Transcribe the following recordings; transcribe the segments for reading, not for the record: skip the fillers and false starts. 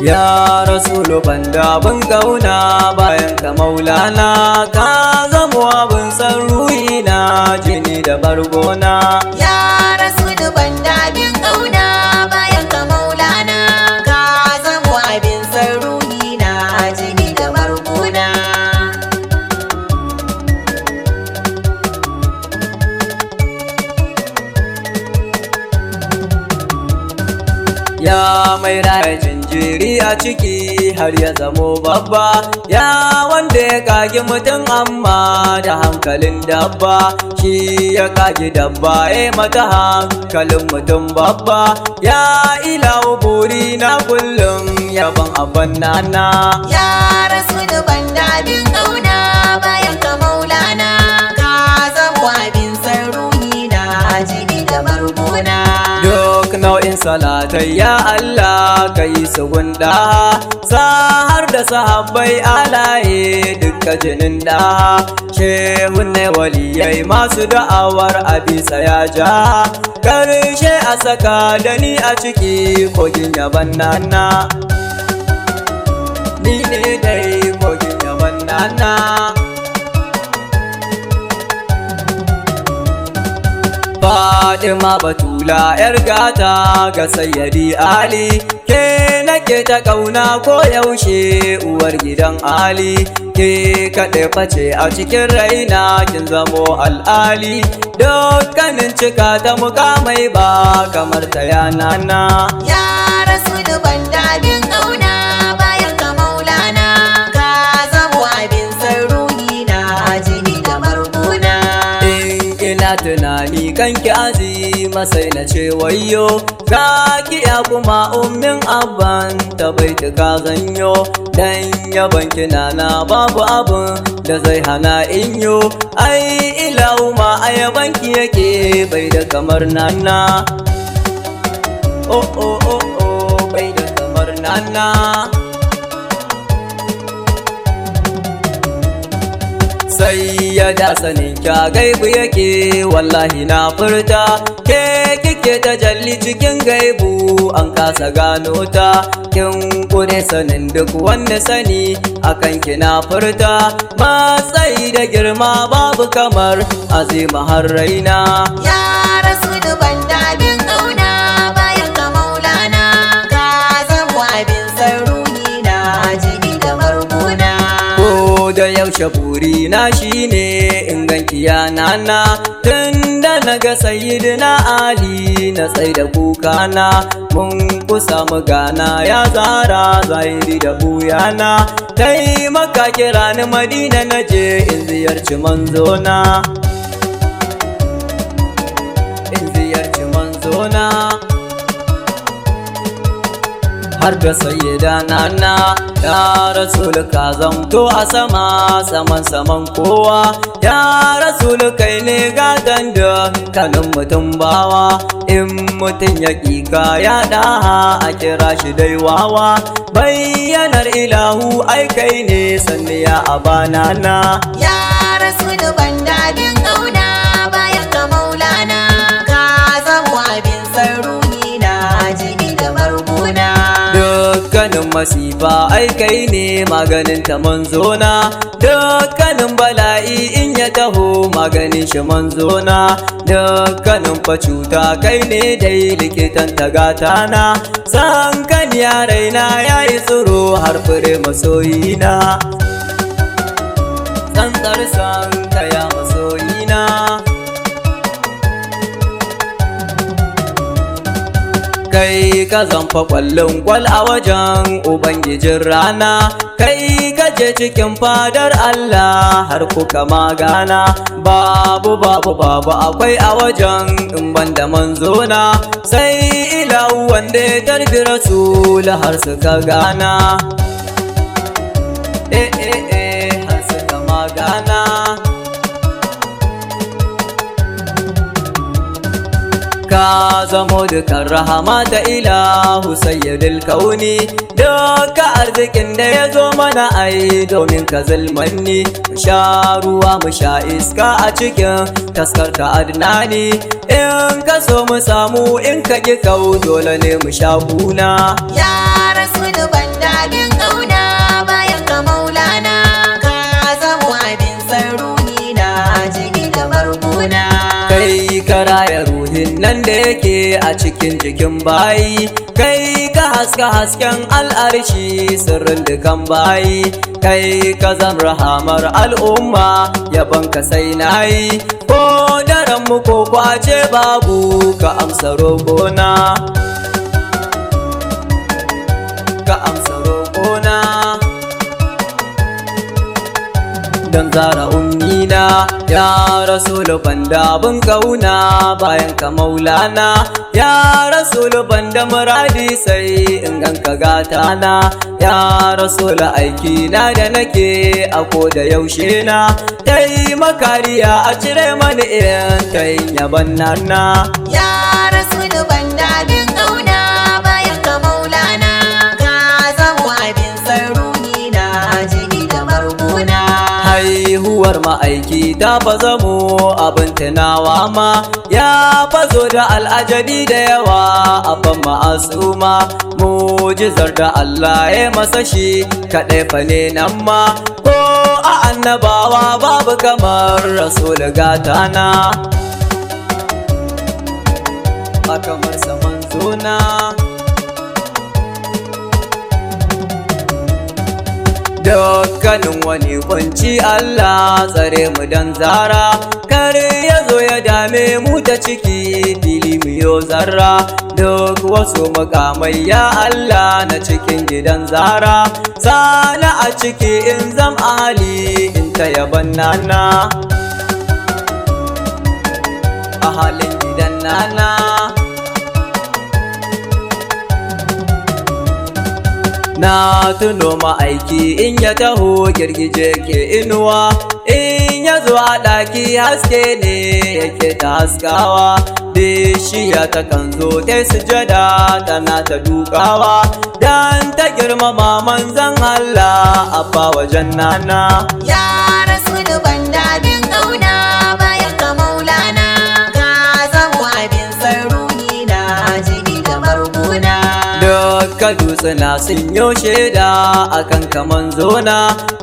Ya Rasulu banda bin kauna bayan ka Maulana, ka zamo abin san ruhina jini da bargona. Ya Rasulu banda bin kauna bayan ka Maulana, ka zamo abin san ruhina jini da bargona. Ya mai raya jinjiri a ciki har ya zamo babba, ya wanda ya kage mutum amma da hankalin dabba, shi ya kage dabba ya mata hankalin mutum babba. Ya ilahu buri na kullum yaban abban nana. Ya Rasulu banda bin kauna bayan ka Maulana, ka zamo abin san ruhina jini da bargona. Duk nau'in salatai ya Allah ka yi su gunda, sa har da sahabbai alaye duka jinin da. Shehun ne waliyai masu da'awar abisa ya ja, karshe a saka da ni a ciki kogin yaban nana. Ni ne dai kogin yaban nana. Fatima Batula ‘yar gata ga Sayyadi Ali, ke nake ta ƙauna ko yaushe uwar gidan Ali, ke kaɗe face a cikin raina kin zamo al'ali, dukkanin cika ta mukamai ba kamar ta yanana. Ya Rasulu banda bin kauna bayan ka Maulana, ka zamo abin san ruhina jini da bargona. Ina tunani kanki azima sai na ce wayyo, ga kiya kuma ummin abban ta baituka zanyo, dan yaban kina na babu abun da zai hana inyo. Ai ilahu ma ayaban ki yake bai da kamar nana. Oh oh oh oh bai da kamar nana. Sai ya da sanin kya gaibu yake wallahi na furta, ke kike ta jalli cikin gaibu an kasa gano ta, kin kure sanin duk wanda sani akan kina furta, matsayi da girma babu kamar azima har raina. Ya Rasulu banda bin kauna bayan ka Maulana, ka zamo abin san ruhina jini da bargona. Da yaushe burina shine in ganki ya nana, tun da naga sayyidina Ali na tsaida kukana, mun kusa mu gana ya zara zahiri da buyana, taimaka kira ni Madina naje in ziyarci manzona, in ziyarci manzona. Har da sayyida nana, ya Rasul ka zamto a sama saman kowa, ya Rasul kai ne gatan da kanin mutum bawa, in mutum ya ƙika ya ɗaha a kira shi dai wawa, bayyanar ilahu ai kai ne sanniya a banana. Ya Rasulu banda bin kauna bayan ka Maulana, ka zamo abin san ruhina jini da bargona. Dukkanin masifa ai kai ne maganin ta manzona, dukkanin bala'i in ya taho maganin shi manzona, dukkanin facuta kai ne dai likitan tagatana, san kan ya raina ya yi tsoro har fure masoyina, tsantsar san ka ya masoyina. Kai ka zamfa kwallon kwal a wajen Ubangijin rana, kai ka je cikin fadar Allah har kuka magana, babu akwai a wajen in banda manzona, sai ilahu wanda ya tarbi rasul har suka gana. Har suka magana. Ka zamo dukan rahama ta ilahu sayyidul kauni, duka arzikin da ya zo mana ai domin ka zulmanni, mu sha ruwa mu sha iska a cikin taskar ka adnani, in ka so mu samu in ka ki kau dole ne mu sha kuna. Ya Rasulu banda raya ruhin nan da yake a cikin jikin bayi, kai ka haska hasken al'arshi sirrin dukan bayi, kai ka zam rahamar al'umma yabon ka sai nayi, ko daren mu ko kwace babu ka amsa roƙona, ka amsa roƙona. Dan zara ummina ya rasulu banda bin kauna bayan ka maulana, ya rasulu banda muradi sai in ganka gatana, ya rasulu aiki na da nake a koda yaushe na, tai makariya a cire mani irin tai yaban nana. Ya rasulu banda bin kauna bayan ka maulana, ka zamo abin sarruhi na jini da marguna. Haihuwar ma'aiki ta fa zamo abin tunawa ma, ya fazo da al'ajabi da yawa a ban ma'asuma, mujizar da Allah ya masa shi kaɗai fa ne nan ma, ko a annabawa babu kamar rasul gatana, a kamar sa manzona. Dukkanin wani kunci Allah tsare mu dan zara, kar ya zo ya dame mu ta ciki fili mu yo zarra, duk wasu mukamai ya Allah na cikin gidan zara, sana a ciki in zam ali in ta yaban nana, a halin gidan nana. Na tuno ma'aiki in ya taho girgije ke inuwa, in ya zo a ɗaki haske ne yake ta haskawa, bishiya ta kan zo ta sujada tana ta dukawa, dan ta girmama manzan Allah abba wajen nana. Ya rasulu banda bin kauna bayan ka maulana, ka zamo abin sarruhi na jini da marguna. Dukka dutsuna sun yo shaida akan ka manzona,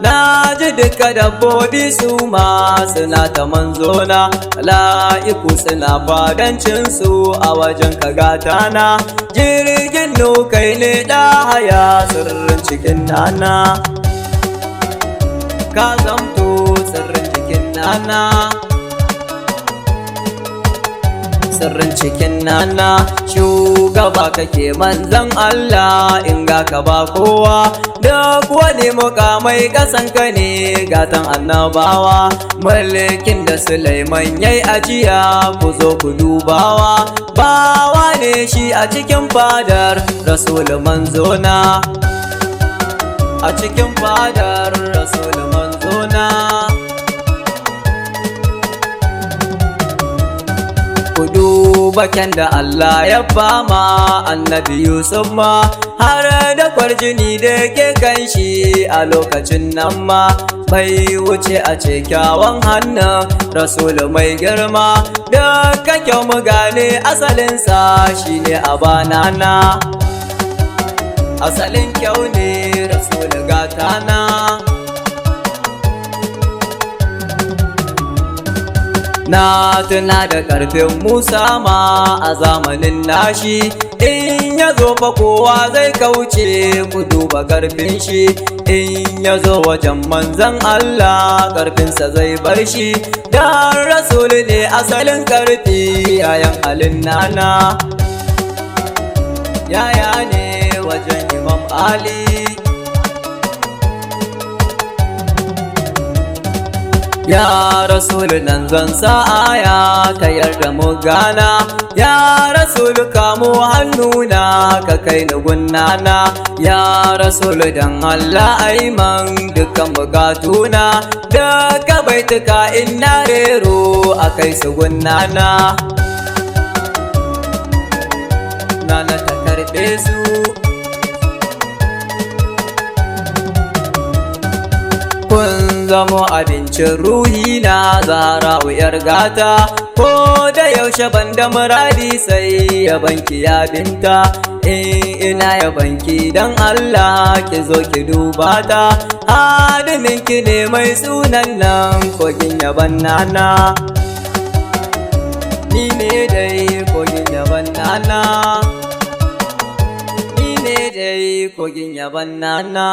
na ji duka dabbobi su ma suna ta manzona, mala'iku suna fadancinsu a wajen ka gatana, jirgin nukai ne da haya sirrin cikin nana, ka zamto sirrin cikin nana, sirrin cikin nana. Shugaba kake manzan Allah in ga ka ba kowa, duk wani mukamai kasan ka ne gatan annabawa, mulkin da Sulaiman yayi ajiya ku zo ku dubawa, bawa ne shi a cikin fadar rasul manzona, a cikin fadar rasul manzona. Ku duba kyan da Allah ya bama annabi Yusuf ma, har da kwarjini da ke kan shi a lokacin nan ma, bai wuce a ce kyawun hannun rasul mai girma, duka kyau mu gane asalinsa shine a banana, asalin kyau ne rasul gatana. Na tuna da ƙarfin Musa ma a zamanin nashi, in ya zo fa kowa zai kauce ku duba ƙarfin shi, in ya zo wajen manzan Allah ƙarfinsa zai bar shi, dan rasul ne asalin ƙarfi yayan halin nana, yaya ne wajen Imam Ali. Ya rasul nan zan sa aya ka yarda mu gana, ya rasul kamo hannuna ka kai ni gunnana, ya rasul dan Allah aiman dukkan bukatuna, duka baituka in na rero a kai su gunnana, nana ta karɓe su. Kun zamo abincin ruhi na zara wuyar gata, ko da yaushe banda muradi sai ya banki ya binta, ina ya banki dan Allah ki zo ki duba ta, hadimin ki ne mai sunan nan kogin yaban nana, ni ne da nana, ni ne dai kogin yaban nana.